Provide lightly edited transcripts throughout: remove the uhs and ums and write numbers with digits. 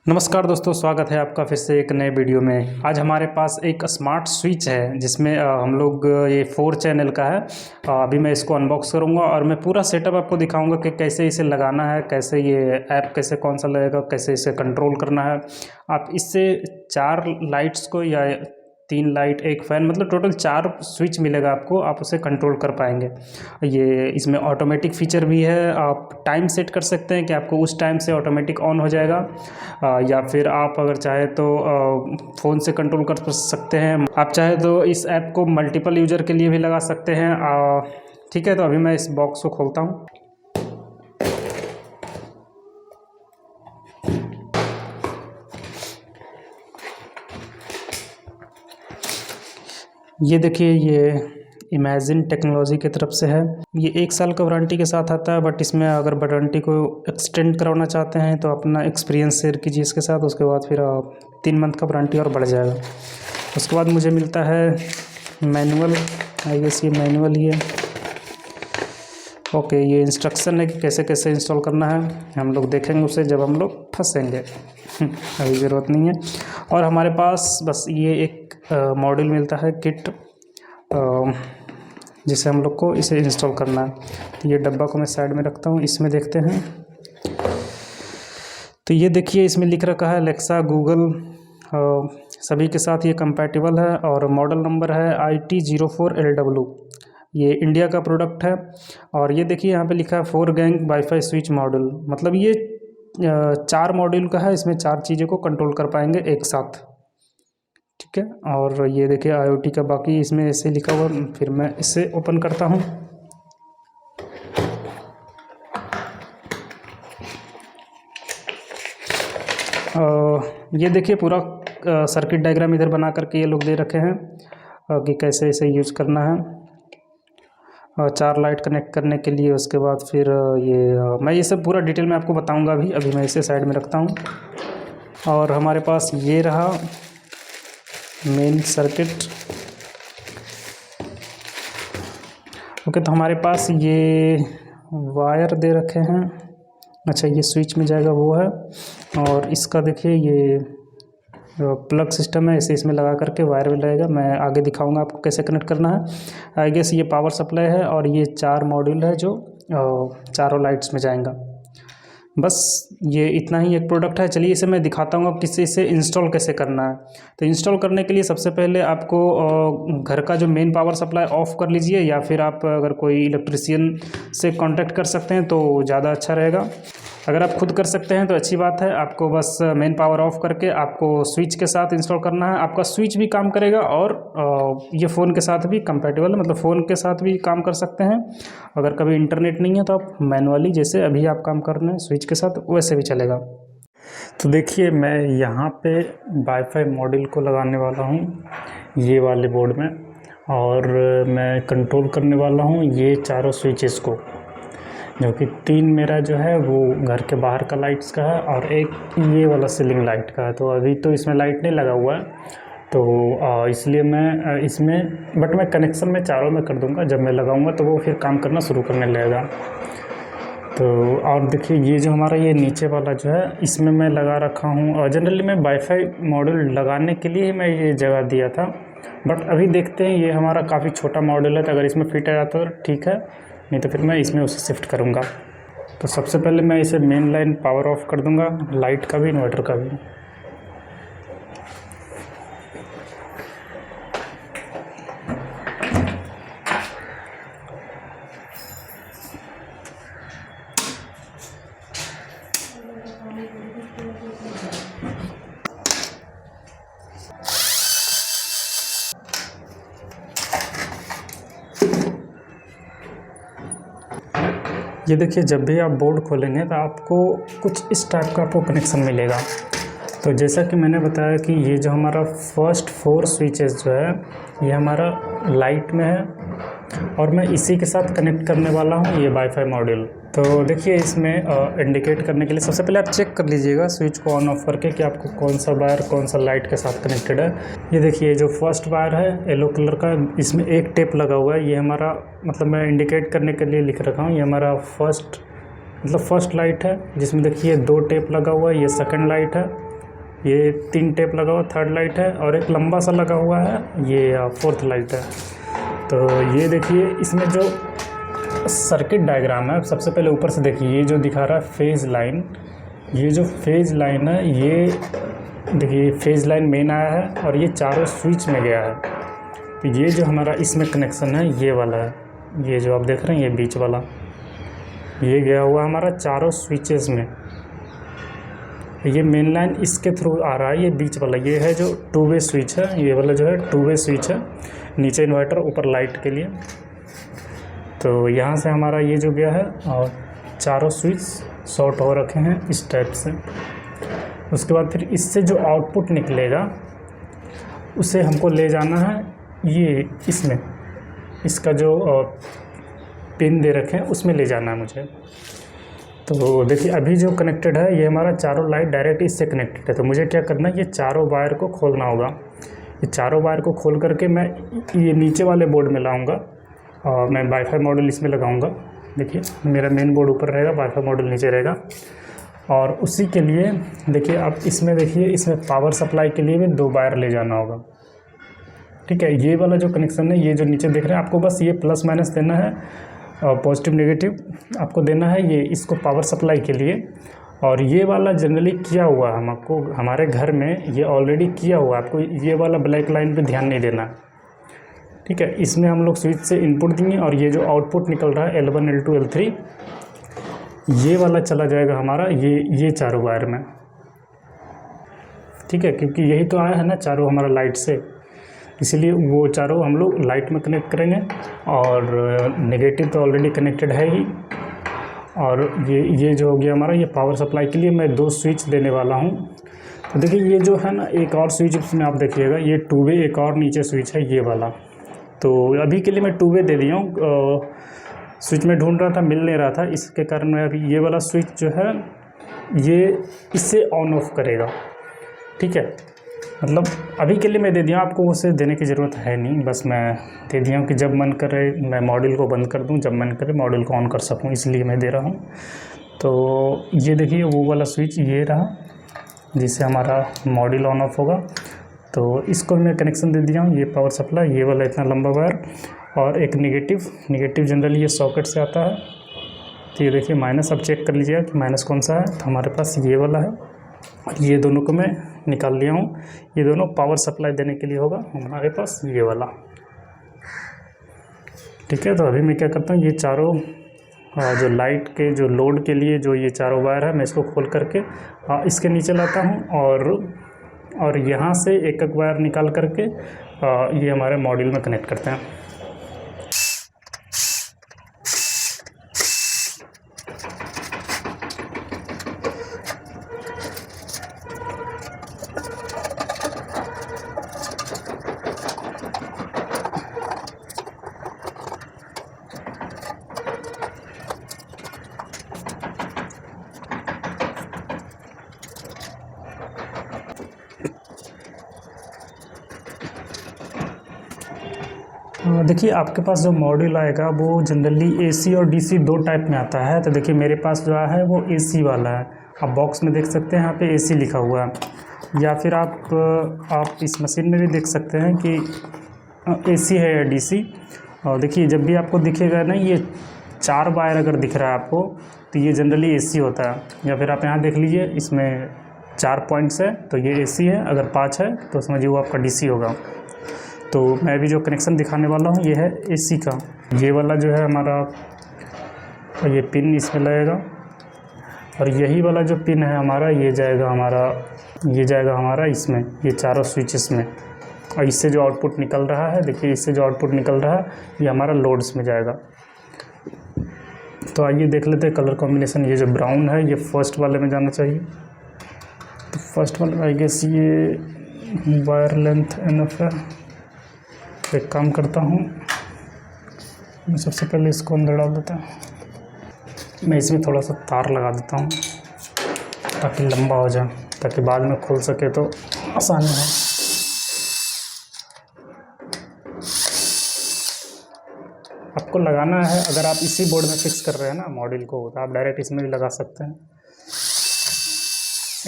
नमस्कार दोस्तों, स्वागत है आपका फिर से एक नए वीडियो में। आज हमारे पास एक स्मार्ट स्विच है जिसमें हम लोग ये 4 चैनल का है। अभी मैं इसको अनबॉक्स करूंगा और मैं पूरा सेटअप आपको दिखाऊंगा कि कैसे इसे लगाना है, कैसे ये ऐप कैसे कौन सा लगेगा, कैसे इसे कंट्रोल करना है। आप इससे 4 लाइट्स को या 3 लाइट, एक फ़ैन, मतलब टोटल 4 स्विच मिलेगा आपको, आप उसे कंट्रोल कर पाएंगे। ये इसमें ऑटोमेटिक फ़ीचर भी है। आप टाइम सेट कर सकते हैं कि आपको उस टाइम से ऑटोमेटिक ऑन हो जाएगा, या फिर आप अगर चाहे तो फ़ोन से कंट्रोल कर सकते हैं। आप चाहे तो इस ऐप को मल्टीपल यूज़र के लिए भी लगा सकते हैं। ठीक है, तो अभी मैं इस बॉक्स को खोलता हूँ। ये देखिए, ये इमेजिन टेक्नोलॉजी की तरफ से है। ये 1 साल का वारंटी के साथ आता है, बट इसमें अगर वारंटी को एक्सटेंड करवाना चाहते हैं तो अपना एक्सपीरियंस शेयर कीजिए इसके साथ। उसके बाद फिर 3 मंथ का वारंटी और बढ़ जाएगा। उसके बाद मुझे मिलता है मैनुअल। आई गेस ये मैनुअल ही है। ओके, ये इंस्ट्रक्शन है कि कैसे कैसे इंस्टॉल करना है। हम लोग देखेंगे उसे जब हम लोग फंसेंगे। अभी ज़रूरत नहीं है। और हमारे पास बस ये एक मॉड्यूल मिलता है, किट, जिसे हम लोग को इसे इंस्टॉल करना है। तो ये डब्बा को मैं साइड में रखता हूँ। इसमें देखते हैं। तो ये देखिए, इसमें लिख रखा है एलेक्सा, गूगल, सभी के साथ ये कंपैटिबल है। और मॉडल नंबर है IT04LW। ये इंडिया का प्रोडक्ट है। और ये देखिए, यहाँ पे लिखा है 4 गैंग वाईफाई स्विच मॉड्यूल। मतलब ये 4 मॉड्यूल का है। इसमें 4 चीज़ों को कंट्रोल कर पाएंगे एक साथ। ठीक है। और ये देखिए IoT का बाकी इसमें ऐसे लिखा हुआ। फिर मैं इसे ओपन करता हूँ। ये देखिए, पूरा सर्किट डायग्राम इधर बना करके ये लोग दे रखे हैं कि कैसे इसे यूज़ करना है। 4 लाइट कनेक्ट करने के लिए। उसके बाद फिर मैं ये सब पूरा डिटेल में आपको बताऊंगा। अभी मैं इसे साइड में रखता हूँ। और हमारे पास ये रहा मेन सर्किट। ओके, तो हमारे पास ये वायर दे रखे हैं। अच्छा, ये स्विच में जाएगा वो है। और इसका देखिए, ये प्लग सिस्टम है। इसे इसमें लगा करके वायर में लगेगा। मैं आगे दिखाऊंगा आपको कैसे कनेक्ट करना है। आई गेस ये पावर सप्लाई है। और ये 4 मॉड्यूल है जो चारों लाइट्स में जाएगा। बस ये इतना ही एक प्रोडक्ट है। चलिए इसे मैं दिखाता हूँ अब किसी इसे इंस्टॉल कैसे करना है। तो इंस्टॉल करने के लिए सबसे पहले आपको घर का जो मेन पावर सप्लाई ऑफ़ कर लीजिए, या फिर आप अगर कोई इलेक्ट्रिशियन से कांटेक्ट कर सकते हैं तो ज़्यादा अच्छा रहेगा। अगर आप खुद कर सकते हैं तो अच्छी बात है। आपको बस मेन पावर ऑफ करके आपको स्विच के साथ इंस्टॉल करना है। आपका स्विच भी काम करेगा और ये फ़ोन के साथ भी कंपैटिबल है, मतलब फ़ोन के साथ भी काम कर सकते हैं। अगर कभी इंटरनेट नहीं है तो आप मैनुअली, जैसे अभी आप काम कर रहे हैं स्विच के साथ, वैसे भी चलेगा। तो देखिए, मैं यहाँ पे वाईफाई मॉड्यूल को लगाने वाला हूँ ये वाले बोर्ड में। और मैं कंट्रोल करने वाला हूँ ये चारों स्विचेस को, जो कि 3 मेरा जो है वो घर के बाहर का लाइट्स का है और एक ये वाला सीलिंग लाइट का है। तो अभी तो इसमें लाइट नहीं लगा हुआ है, तो इसलिए मैं इसमें, बट मैं कनेक्शन में चारों में कर दूंगा। जब मैं लगाऊंगा तो वो फिर काम करना शुरू करने लगेगा। तो और देखिए, ये जो हमारा ये नीचे वाला जो है, इसमें मैं लगा रखा हूँ। और जनरली मैं वाईफाई मॉड्यूल लगाने के लिए मैं ये जगह दिया था, बट अभी देखते हैं। ये हमारा काफ़ी छोटा मॉड्यूल है, तो अगर इसमें फिट आ जाता तो ठीक है, नहीं तो फिर मैं इसमें उसे शिफ्ट करूँगा। तो सबसे पहले मैं इसे मेन लाइन पावर ऑफ कर दूँगा, लाइट का भी, इन्वर्टर का भी। ये देखिए, जब भी आप बोर्ड खोलेंगे तो आपको कुछ इस टाइप का आपको कनेक्शन मिलेगा। तो जैसा कि मैंने बताया कि ये जो हमारा फर्स्ट 4 स्विचेस जो है, ये हमारा लाइट में है और मैं इसी के साथ कनेक्ट करने वाला हूँ ये वाईफाई मॉड्यूल। तो देखिए, इसमें इंडिकेट करने के लिए सबसे पहले आप चेक कर लीजिएगा स्विच को ऑन ऑफ करके कि आपको कौन सा वायर कौन सा लाइट के साथ कनेक्टेड है। ये देखिए, जो फर्स्ट वायर है येलो कलर का, इसमें एक टेप लगा हुआ है। ये हमारा, मतलब मैं इंडिकेट करने के लिए लिख रखा हूँ, ये हमारा फर्स्ट लाइट है, जिसमें देखिए 2 टेप लगा हुआ है। ये सेकंड लाइट है ये 3 टेप लगा हुआ, थर्ड लाइट है, और एक लंबा सा लगा हुआ है, ये फोर्थ लाइट है। तो ये देखिए इसमें जो सर्किट डायग्राम है, सबसे पहले ऊपर से देखिए, ये जो दिखा रहा है फेज़ लाइन, ये जो फेज़ लाइन है, ये देखिए फेज़ लाइन मेन आया है और ये चारों स्विच में गया है। तो ये जो हमारा इसमें कनेक्शन है ये वाला है, ये जो आप देख रहे हैं ये बीच वाला, ये गया हुआ हमारा चारों स्विचेस में। ये मेन लाइन इसके थ्रू आ रहा है, ये बीच वाला ये है जो 2 वे स्विच है, ये वाला जो है 2 वे स्विच है, नीचे इन्वर्टर ऊपर लाइट के लिए। तो यहाँ से हमारा ये जो गया है और चारों स्विच शॉर्ट हो रखे हैं इस टाइप से। उसके बाद फिर इससे जो आउटपुट निकलेगा उसे हमको ले जाना है ये इसमें, इसका जो पिन दे रखे हैं उसमें ले जाना है मुझे। तो देखिए अभी जो कनेक्टेड है ये हमारा चारों लाइट डायरेक्ट इससे कनेक्टेड है। तो मुझे क्या करना है, ये चारों वायर को खोलना होगा। ये चारों वायर को खोल करके मैं ये नीचे वाले बोर्ड में लाऊंगा और मैं वाईफाई मॉड्यूल इसमें लगाऊंगा। देखिए मेरा मेन बोर्ड ऊपर रहेगा, वाईफाई मॉड्यूल नीचे रहेगा। और उसी के लिए देखिए आप इसमें देखिए, इसमें पावर सप्लाई के लिए भी 2 वायर ले जाना होगा। ठीक है, ये वाला जो कनेक्शन है, ये जो नीचे देख रहे हैं, आपको बस ये प्लस माइनस देना है, पॉजिटिव नेगेटिव आपको देना है ये इसको पावर सप्लाई के लिए। और ये वाला जनरली किया हुआ है, हमको हमारे घर में ये ऑलरेडी किया हुआ है, आपको ये वाला ब्लैक लाइन पे ध्यान नहीं देना। ठीक है, इसमें हम लोग स्विच से इनपुट देंगे और ये जो आउटपुट निकल रहा है L1 L2 L3 ये वाला चला जाएगा हमारा ये चारों वायर में। ठीक है, क्योंकि यही तो आया है ना चारों हमारा लाइट से, इसीलिए वो चारों हम लोग लाइट में कनेक्ट करेंगे। और नेगेटिव तो ऑलरेडी कनेक्टेड है ही। और ये जो हो गया हमारा, ये पावर सप्लाई के लिए मैं 2 स्विच देने वाला हूँ। तो देखिए ये जो है ना एक और स्विच इसमें आप देखिएगा, ये 2 वे एक और नीचे स्विच है ये वाला। तो अभी के लिए मैं 2 वे दे दिया हूँ, स्विच में ढूंढ रहा था मिल नहीं रहा था, इसके कारण मैं अभी ये वाला स्विच जो है ये इससे ऑन ऑफ करेगा। ठीक है, मतलब अभी के लिए मैं दे दिया, आपको उसे देने की ज़रूरत है नहीं, बस मैं दे दिया हूँ कि जब मन करे मैं मॉड्यूल को बंद कर दूँ, जब मन करे मॉड्यूल को ऑन कर सकूँ, इसलिए मैं दे रहा हूँ। तो ये देखिए वो वाला स्विच ये रहा जिससे हमारा मॉड्यूल ऑन ऑफ होगा। तो इसको मैं कनेक्शन दे दिया हूँ, ये पावर सप्लाई, ये वाला इतना लंबा वायर और एक नेगेटिव जनरली ये सॉकेट से आता है। तो ये देखिए माइनस, अब चेक कर लीजिएगा कि माइनस कौन सा है। तो हमारे पास ये वाला है और ये दोनों को मैं निकाल लिया हूँ, ये दोनों पावर सप्लाई देने के लिए होगा हमारे पास ये वाला। ठीक है, तो अभी मैं क्या करता हूँ, ये चारों जो लाइट के जो लोड के लिए जो ये चारों वायर है मैं इसको खोल करके इसके नीचे लाता हूँ और यहाँ से एक एक वायर निकाल करके ये हमारे मॉड्यूल में कनेक्ट करते हैं। देखिए आपके पास जो मॉड्यूल आएगा वो जनरली AC और DC 2 टाइप में आता है। तो देखिए मेरे पास जो है वो AC वाला है, आप बॉक्स में देख सकते हैं यहाँ पे AC लिखा हुआ है, या फिर आप इस मशीन में भी देख सकते हैं कि AC है या DC। और देखिए जब भी आपको दिखेगा ना ये 4 वायर अगर दिख रहा है आपको तो ये जनरली AC होता है। या फिर आप यहाँ देख लीजिए इसमें 4 पॉइंट्स है तो ये AC है, अगर 5 है तो समझिए वो आपका DC होगा। तो मैं भी जो कनेक्शन दिखाने वाला हूँ ये है AC का। ये वाला जो है हमारा ये पिन इसमें लगेगा और यही वाला जो पिन है हमारा ये जाएगा हमारा इसमें, ये चारों स्विचेस में। और इससे जो आउटपुट निकल रहा है देखिए, इससे जो आउटपुट निकल रहा है ये हमारा लोड्स में जाएगा। तो आइए देख लेते हैं कलर कॉम्बिनेशन। ये जो ब्राउन है ये फर्स्ट वाले में जाना चाहिए। तो फर्स्ट वाले में आई गेस ये वायर लेंथ एनफ है। एक काम करता हूँ, मैं सबसे पहले इसको अंदर डाल देता हूँ। मैं इसमें थोड़ा सा तार लगा देता हूँ ताकि लंबा हो जाए, ताकि बाद में खोल सके तो आसानी हो। आपको लगाना है, अगर आप इसी बोर्ड में फिक्स कर रहे हैं ना मॉड्यूल को तो आप डायरेक्ट इसमें भी लगा सकते हैं।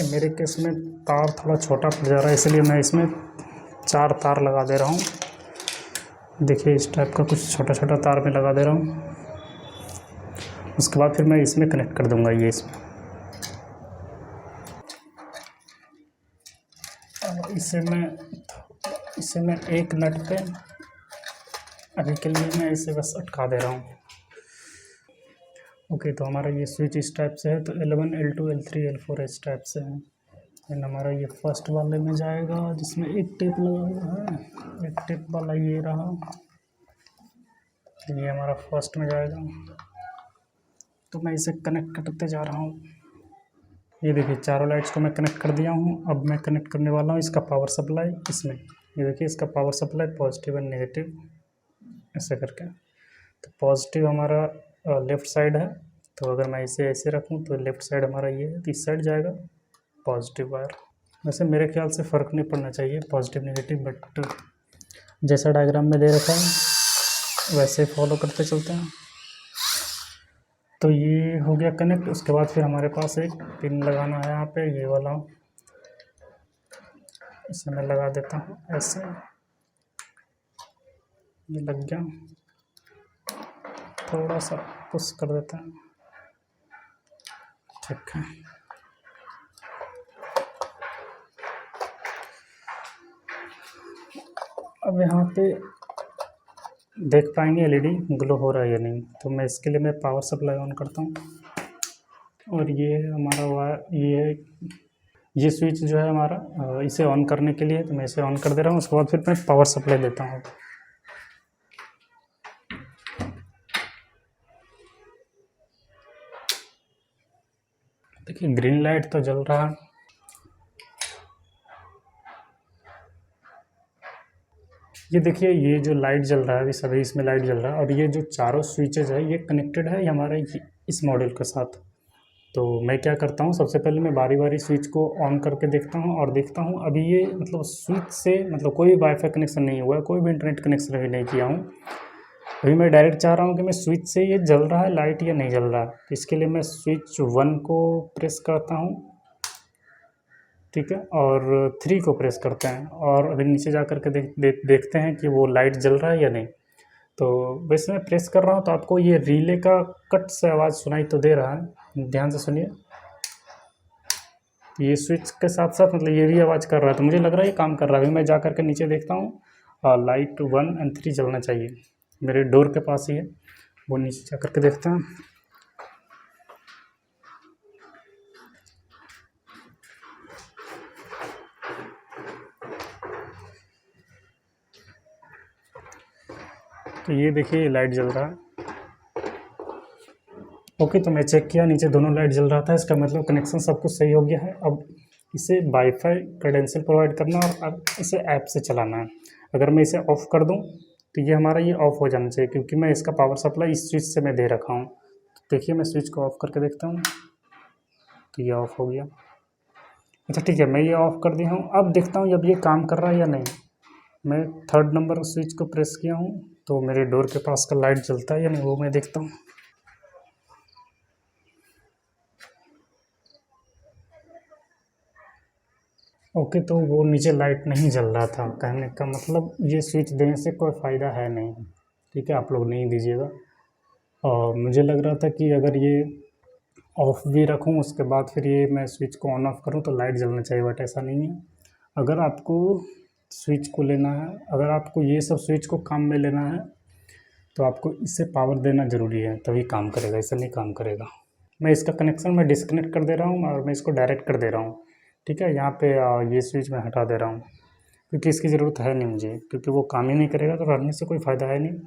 मेरे केस में तार थोड़ा छोटा पड़ जा रहा है, इसलिए मैं इसमें 4 तार लगा दे रहा हूँ। देखिए इस टाइप का कुछ छोटा छोटा तार में लगा दे रहा हूँ। उसके बाद फिर मैं इसमें कनेक्ट कर दूँगा ये इसमें। और इसे मैं एक नट पे अभी के लिए मैं इसे बस अटका दे रहा हूँ। ओके, तो हमारा ये स्विच इस टाइप से है, तो L1 L2 L3 L4 इस टाइप से है। एंड हमारा ये फर्स्ट वाले में जाएगा जिसमें एक टेप लगा हुआ है, एक टेप वाला ये रहा, ये हमारा फर्स्ट में जाएगा। तो मैं इसे कनेक्ट करते जा रहा हूँ। ये देखिए चारों लाइट्स को मैं कनेक्ट कर दिया हूँ। अब मैं कनेक्ट करने वाला हूँ इसका पावर सप्लाई इसमें। ये देखिए इसका power supply positive and negative ऐसे करके। तो पॉजिटिव हमारा लेफ़्ट साइड है, तो अगर मैं इसे ऐसे रखूँ तो लेफ़्ट साइड हमारा ये है, तो इस साइड जाएगा पॉजिटिव वायर। वैसे मेरे ख्याल से फ़र्क नहीं पड़ना चाहिए पॉजिटिव नेगेटिव, बट जैसा डायग्राम में दे रखा है वैसे फॉलो करते चलते हैं। तो ये हो गया कनेक्ट। उसके बाद फिर हमारे पास एक पिन लगाना है यहाँ पे, ये वाला। इसे मैं लगा देता हूँ ऐसे, ये लग गया। थोड़ा सा पुश कर देता है, ठीक है। अब यहाँ पे देख पाएंगे एलईडी ग्लो हो रहा है या नहीं। तो मैं इसके लिए मैं पावर सप्लाई ऑन करता हूँ। और ये है हमारा वायर, ये स्विच जो है हमारा इसे ऑन करने के लिए, तो मैं इसे ऑन कर दे रहा हूँ। उसके बाद फिर मैं पावर सप्लाई देता हूँ। देखिए ग्रीन लाइट तो जल रहा है। ये देखिए ये जो लाइट जल रहा है अभी सभी इसमें लाइट जल रहा है, और ये जो चारों स्विचेज है ये कनेक्टेड है हमारे इस मॉड्यूल के साथ। तो मैं क्या करता हूँ, सबसे पहले मैं बारी बारी स्विच को ऑन करके देखता हूँ और देखता हूँ अभी ये मतलब स्विच से मतलब कोई वाईफाई कनेक्शन नहीं हुआ है, कोई भी इंटरनेट कनेक्शन अभी नहीं किया हूँ। अभी मैं डायरेक्ट चाह रहा हूँ कि मैं स्विच से ये जल रहा है लाइट या नहीं जल रहा है। इसके लिए मैं स्विच 1 को प्रेस करता हूँ, ठीक है, और 3 को प्रेस करते हैं, और अभी नीचे जा कर के देखते हैं कि वो लाइट जल रहा है या नहीं। तो वैसे मैं प्रेस कर रहा हूँ तो आपको ये रिले का कट से आवाज़ सुनाई तो दे रहा है, ध्यान से सुनिए। ये स्विच के साथ साथ मतलब ये भी आवाज़ कर रहा है, तो मुझे लग रहा है ये काम कर रहा है। अभी मैं जा कर के नीचे देखता हूँ, लाइट 1 और 3 जलना चाहिए, मेरे डोर के पास ही है, वो नीचे जा कर के देखता हूँ। तो ये देखिए लाइट जल रहा है। ओके, तो मैं चेक किया नीचे दोनों लाइट जल रहा था, इसका मतलब कनेक्शन सब कुछ सही हो गया है। अब इसे वाईफाई क्रेडेंशियल प्रोवाइड करना और अब इसे ऐप से चलाना है। अगर मैं इसे ऑफ़ कर दूं तो ये हमारा ये ऑफ़ हो जाना चाहिए, क्योंकि मैं इसका पावर सप्लाई इस स्विच से मैं दे रखा हूँ। तो देखिए मैं स्विच को ऑफ़ करके देखता हूँ, तो ये ऑफ़ हो गया। अच्छा ठीक है, मैं ये ऑफ़ कर दिया हूँ। अब देखता हूँ अब ये काम कर रहा है या नहीं। मैं 3rd नंबर स्विच को प्रेस किया हूँ, तो मेरे डोर के पास का लाइट जलता है या नहीं वो मैं देखता हूँ। ओके, तो वो नीचे लाइट नहीं जल रहा था, कहने का मतलब ये स्विच देने से कोई फ़ायदा है नहीं, ठीक है, आप लोग नहीं दीजिएगा। और मुझे लग रहा था कि अगर ये ऑफ़ भी रखूँ उसके बाद फिर ये मैं स्विच को ऑन ऑफ़ करूँ तो लाइट जलना चाहिए, बट ऐसा नहीं है। अगर आपको स्विच को लेना है, अगर आपको ये सब स्विच को काम में लेना है तो आपको इससे पावर देना ज़रूरी है, तभी काम करेगा, ऐसा नहीं काम करेगा। मैं इसका कनेक्शन मैं डिस्कनेक्ट कर दे रहा हूँ और मैं इसको डायरेक्ट कर दे रहा हूँ, ठीक है। यहाँ पे ये स्विच मैं हटा दे रहा हूँ क्योंकि इसकी ज़रूरत है नहीं मुझे, क्योंकि वो काम ही नहीं करेगा तो रहने से कोई फ़ायदा है नहीं।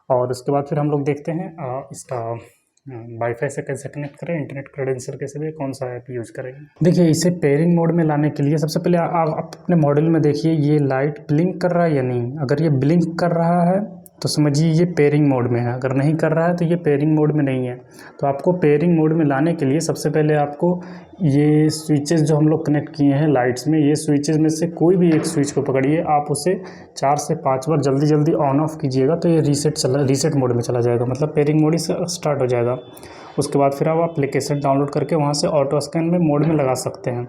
और उसके बाद फिर हम लोग देखते हैं इसका वाईफाई से कैसे कनेक्ट करें, इंटरनेट क्रेडेंशियल कैसे दें, कौन सा ऐप यूज़ करेंगे। देखिए इसे पेयरिंग मोड में लाने के लिए सबसे पहले आप अपने मॉडल में देखिए ये लाइट ब्लिंक कर रहा है या नहीं। अगर ये ब्लिंक कर रहा है तो समझिए ये पेयरिंग मोड में है, अगर नहीं कर रहा है तो ये पेयरिंग मोड में नहीं है। तो आपको पेयरिंग मोड में लाने के लिए सबसे पहले आपको ये स्विचेस जो हम लोग कनेक्ट किए हैं लाइट्स में, ये स्विचेस में से कोई भी एक स्विच को पकड़िए, आप उसे 4 से 5 बार जल्दी जल्दी ऑन ऑफ कीजिएगा, तो ये रीसेट मोड में चला जाएगा, मतलब पेयरिंग मोड ही स्टार्ट हो जाएगा। उसके बाद फिर आप एप्लीकेशन डाउनलोड करके वहाँ से ऑटो स्कैन में मोड में लगा सकते हैं।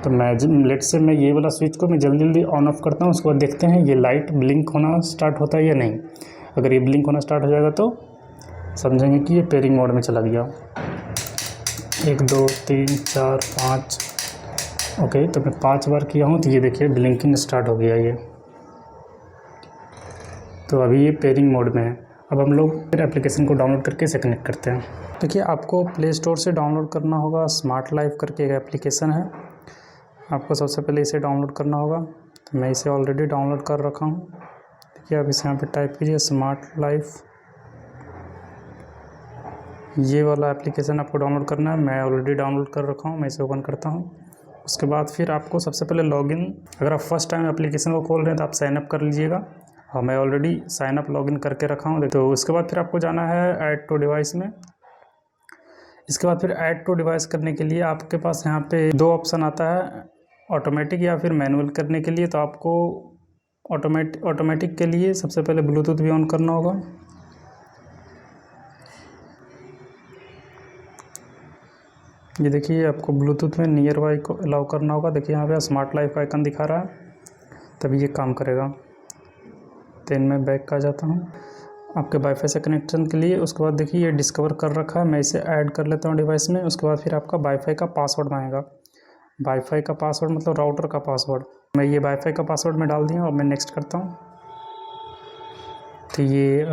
तो मैं लेट से मैं ये वाला स्विच को मैं जल्दी जल्दी ऑन ऑफ करता हूँ। उसके बाद देखते हैं ये लाइट ब्लिंक होना स्टार्ट होता है या नहीं। अगर ये ब्लिंक होना स्टार्ट हो जाएगा तो समझेंगे कि ये पेयरिंग मोड में चला गया। 1 2 3 4 5 ओके, तो मैं 5 बार किया हूँ तो ये देखिए ब्लिंकिंग स्टार्ट हो गया ये। तो अभी ये पेयरिंग मोड में है। अब हम लोग फिर एप्लीकेशन को डाउनलोड करके इसे कनेक्ट करते हैं। देखिए आपको प्ले स्टोर से डाउनलोड करना होगा, स्मार्ट लाइफ करके एक एप्लीकेशन है, आपको सबसे पहले इसे डाउनलोड करना होगा। तो मैं इसे ऑलरेडी डाउनलोड कर रखा हूँ। देखिए आप इसे यहाँ पे टाइप कीजिए स्मार्ट लाइफ, ये वाला एप्लीकेशन आपको डाउनलोड करना है। मैं ऑलरेडी डाउनलोड कर रखा हूँ, मैं इसे ओपन करता हूँ। उसके बाद फिर आपको सबसे पहले लॉगिन, अगर आप फर्स्ट टाइम एप्लीकेशन को खोल रहे हैं तो आप साइन अप कर लीजिएगा, और मैं ऑलरेडी साइन अप लॉगिन करके रखा हूँ। तो उसके बाद फिर आपको जाना है ऐड टू डिवाइस में। इसके बाद फिर ऐड टू डिवाइस करने के लिए आपके पास यहाँ पे 2 ऑप्शन आता है, ऑटोमेटिक या फिर मैनुअल करने के लिए। तो आपको ऑटोमेटिक के लिए सबसे पहले ब्लूटूथ भी ऑन करना होगा। ये देखिए आपको ब्लूटूथ में नियर बाई को अलाउ करना होगा। देखिए यहाँ पे स्मार्ट लाइफ का आइकन दिखा रहा है, तभी ये काम करेगा। तो इनमें बैक आ जाता हूँ आपके वाईफाई से कनेक्शन के लिए। उसके बाद देखिए ये डिस्कवर कर रखा है, मैं इसे ऐड कर लेता हूँ डिवाइस में। उसके बाद फिर आपका वाईफाई का पासवर्ड मांगेगा। वाईफाई का पासवर्ड मतलब राउटर का पासवर्ड। मैं ये वाईफाई का पासवर्ड में डाल दिया और मैं नेक्स्ट करता हूँ। तो ये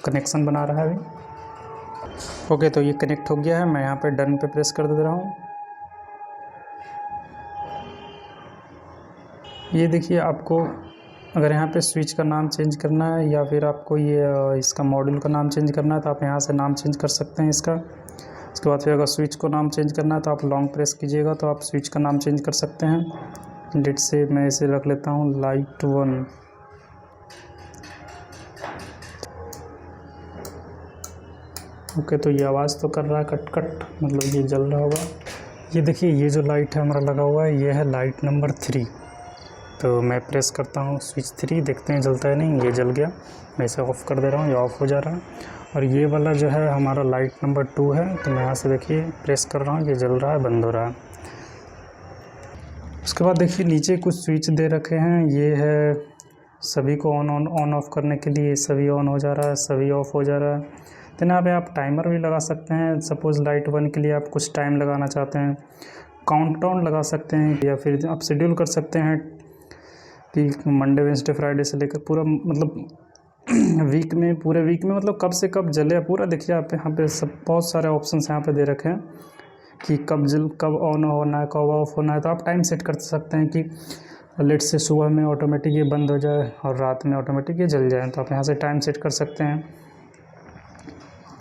कनेक्शन बना रहा है अभी। ओके, तो ये कनेक्ट हो गया है। मैं यहाँ पे डन पे प्रेस कर दे रहा हूँ। ये देखिए आपको अगर यहाँ पे स्विच का नाम चेंज करना है या फिर आपको ये इसका मॉड्यूल का नाम चेंज करना है तो आप यहाँ से नाम चेंज कर सकते हैं इसका। उसके बाद फिर अगर स्विच को नाम चेंज करना है तो आप लॉन्ग प्रेस कीजिएगा तो आप स्विच का नाम चेंज कर सकते हैं। लेट से मैं इसे रख लेता हूँ लाइट 1। ओके, तो ये आवाज़ तो कर रहा है कट कट, मतलब ये जल रहा होगा। ये देखिए ये जो लाइट है हमारा लगा हुआ है, ये है लाइट नंबर 3। तो मैं प्रेस करता हूँ स्विच 3, देखते हैं जलता है नहीं। ये जल गया, मैं इसे ऑफ़ कर दे रहा हूँ, ये ऑफ़ हो जा रहा है। और ये वाला जो है हमारा लाइट नंबर 2 है। तो मैं यहाँ से देखिए प्रेस कर रहा हूँ, ये जल रहा है, बंद हो रहा है। उसके बाद देखिए नीचे कुछ स्विच दे रखे हैं, ये है सभी को ऑन ऑफ करने के लिए। सभी ऑन हो जा रहा है, सभी ऑफ हो जा रहा है। तो यहाँ पे आप टाइमर भी लगा सकते हैं। सपोज़ लाइट 1 के लिए आप कुछ टाइम लगाना चाहते हैं, काउंटडाउन लगा सकते हैं, या फिर आप शेड्यूल कर सकते हैं कि मंडे वेडनेसडे फ्राइडे से लेकर पूरा मतलब वीक में, पूरे वीक में मतलब कब से कब जले पूरा। देखिए आप यहाँ पे सब बहुत सारे ऑप्शंस यहाँ पे दे रखे हैं कि कब ऑन होना है, कब ऑफ होना है। तो आप टाइम सेट कर सकते हैं कि लेट से सुबह में ऑटोमेटिक ये बंद हो जाए और रात में ऑटोमेटिक ये जल जाए। तो आप यहाँ से टाइम सेट कर सकते हैं।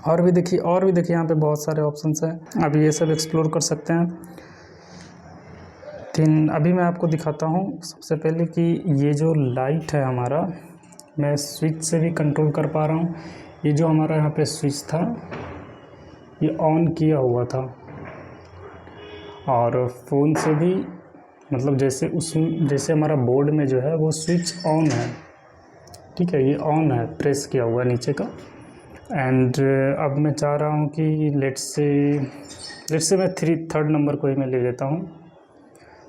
और भी देखिए यहाँ पे बहुत सारे ऑप्शंस हैं, आप ये सब एक्सप्लोर कर सकते हैं। अभी मैं आपको दिखाता हूँ सबसे पहले कि ये जो लाइट है हमारा, मैं स्विच से भी कंट्रोल कर पा रहा हूँ। ये जो हमारा यहाँ पे स्विच था ये ऑन किया हुआ था, और फ़ोन से भी मतलब जैसे हमारा बोर्ड में जो है वो स्विच ऑन है, ठीक है, ये ऑन है, प्रेस किया हुआ है नीचे का। एंड अब मैं चाह रहा हूँ कि लेट से मैं थर्ड नंबर को ही मैं ले लेता हूँ।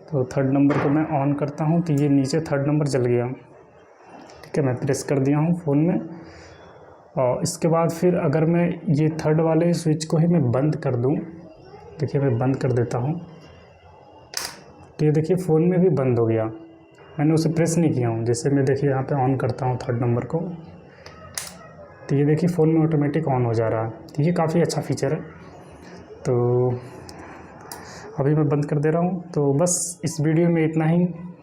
तो थर्ड नंबर को मैं ऑन करता हूँ तो ये नीचे थर्ड नंबर जल गया, ठीक है, मैं प्रेस कर दिया हूँ फ़ोन में। और इसके बाद फिर अगर मैं ये थर्ड वाले स्विच को ही मैं बंद कर दूँ, देखिए मैं बंद कर देता हूँ, तो ये देखिए फ़ोन में भी बंद हो गया, मैंने उसे प्रेस नहीं किया हूँ। जैसे मैं देखिए यहाँ पे ऑन करता हूँ थर्ड नंबर को, तो ये देखिए फ़ोन में ऑटोमेटिक ऑन हो जा रहा है। तो ये काफ़ी अच्छा फीचर है। तो अभी मैं बंद कर दे रहा हूँ। तो बस इस वीडियो में इतना ही,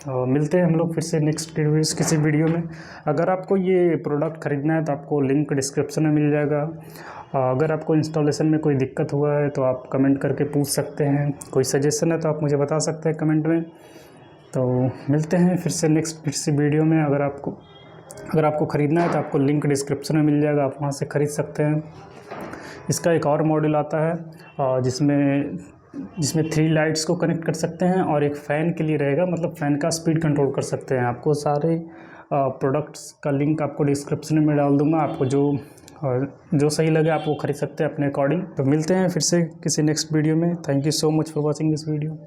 मिलते हैं हम लोग फिर से नेक्स्ट किसी वीडियो में। अगर आपको ये प्रोडक्ट ख़रीदना है तो आपको लिंक डिस्क्रिप्शन में मिल जाएगा। अगर आपको इंस्टॉलेशन में कोई दिक्कत हुआ है तो आप कमेंट करके पूछ सकते हैं, कोई सजेशन है तो आप मुझे बता सकते हैं कमेंट में। तो मिलते हैं फिर से नेक्स्ट किसी वीडियो में। अगर आपको ख़रीदना है तो आपको लिंक डिस्क्रिप्शन में मिल जाएगा, आप वहाँ से ख़रीद सकते हैं। इसका एक और मॉडल आता है जिसमें 3 लाइट्स को कनेक्ट कर सकते हैं और एक फ़ैन के लिए रहेगा, मतलब फ़ैन का स्पीड कंट्रोल कर सकते हैं। आपको सारे प्रोडक्ट्स का लिंक आपको डिस्क्रिप्शन में डाल दूँगा। आपको जो और जो सही लगे आप वो ख़रीद सकते हैं अपने अकॉर्डिंग। तो मिलते हैं फिर से किसी नेक्स्ट वीडियो में। Thank you so much for watching this video.